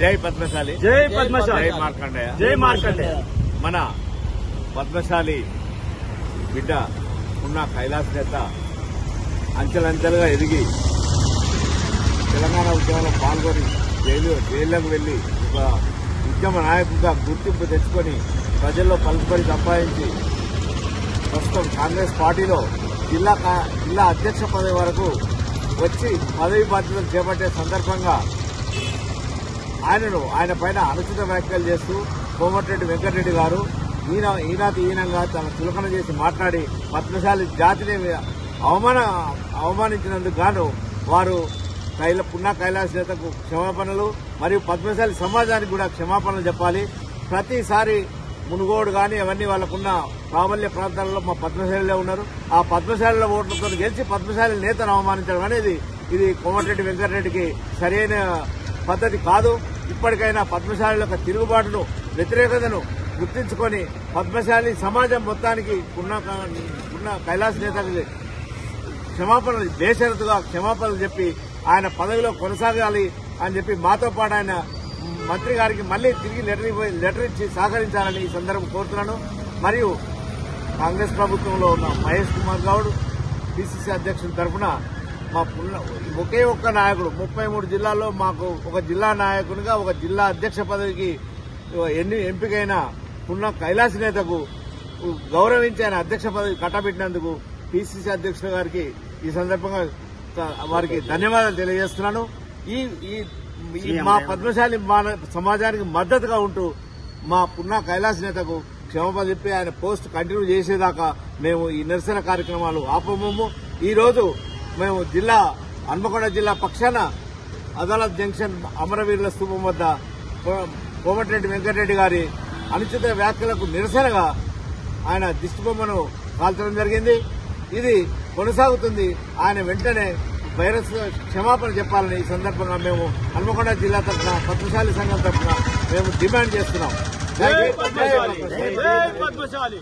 జై పద్మశాలి, జై పద్మశాలి, జై మార్కండేయ, జై మార్కండేయ. మన పద్మశాలి బిడ్డ ఉన్న కైలాస్ నేత అంచెలంచెలుగా ఎదిగి తెలంగాణ ఉద్యమంలో పాల్గొని జైళ్లకు వెళ్లి ఒక ఉద్యమ నాయకుడిగా గుర్తింపు తెచ్చుకొని ప్రజల్లో పలుకుబడి సంపాదించి ప్రస్తుతం కాంగ్రెస్ పార్టీలో జిల్లా అధ్యక్ష పదవి వరకు వచ్చి పదవి బాధ్యతలు చేపట్టే సందర్భంగా ఆయన పైన అనుచిత వ్యాఖ్యలు చేస్తూ కోమటిరెడ్డి వెంకటరెడ్డి గారు ఈనంగా తన చులకన చేసి మాట్లాడి పద్మశాలి జాతిని అవమానించినందుకు గాను వారు పున్నా కైలాస్ నేతకు క్షమాపణలు మరియు పద్మశాలి సమాజానికి కూడా క్షమాపణలు చెప్పాలి. ప్రతిసారి మునుగోడు కానీ అవన్నీ వాళ్ళకున్న ప్రాబల్య ప్రాంతాలలో మా పద్మశాలిలో ఉన్నారు. ఆ పద్మశాలిలో ఓట్లతో గెలిచి పద్మశాలి నేతను అవమానించడం అనేది ఇది కోమటిరెడ్డి వెంకటరెడ్డికి సరైన పద్ధతి కాదు. ఇప్పటికైనా పద్మశాలి యొక్క తిరుగుబాటును వ్యతిరేకతను గుర్తించుకొని పద్మశాలి సమాజం మొత్తానికి ఉన్న కైలాస్ నేతకి క్షమాపణలు బేషరతుగా క్షమాపణలు చెప్పి ఆయన పదవిలో కొనసాగాలి అని చెప్పి మాతో పాటు ఆయన మంత్రి గారికి మళ్లీ తిరిగి లెటర్ ఇచ్చి సహకరించాలని ఈ సందర్భం కోరుతున్నాను. మరియు కాంగ్రెస్ ప్రభుత్వంలో ఉన్న మహేష్ కుమార్ గౌడ్ పిసిసి అధ్యక్షుల తరఫున మా ఒకే ఒక్క నాయకుడు 33 జిల్లాల్లో మాకు ఒక జిల్లా నాయకునిగా ఒక జిల్లా అధ్యక్ష పదవికి ఎంపికైన పున్నా కైలాస్ నేతకు గౌరవించి ఆయన అధ్యక్ష పదవి కట్టబెట్టినందుకు పిసిసి అధ్యక్షుల గారికి ఈ సందర్భంగా వారికి ధన్యవాదాలు తెలియజేస్తున్నాను. మా పద్మశాలి సమాజానికి మద్దతుగా ఉంటూ మా పున్నా కైలాస్ నేతకు క్షమాపణ చెప్పి ఆయన పోస్ట్ కంటిన్యూ చేసేదాకా మేము ఈ నిరసన కార్యక్రమాలు ఆపము. ఈ రోజు మేము హన్మకొండ జిల్లా పక్షాన అదాలత్ జంక్షన్ అమరవీరుల స్తూపం వద్ద కోమటిరెడ్డి వెంకటరెడ్డి గారి అనుచిత వ్యాఖ్యలకు నిరసనగా ఆయన దిష్టిబొమ్మను కాల్చడం జరిగింది. ఇది కొనసాగుతుంది. ఆయన వెంటనే వైరస్ క్షమాపణ చెప్పాలని ఈ సందర్భంగా మేము హన్మకొండ జిల్లా తరఫున పద్మశాలి సంఘం తరఫున మేము డిమాండ్ చేస్తున్నాం. జై పద్మశాలి.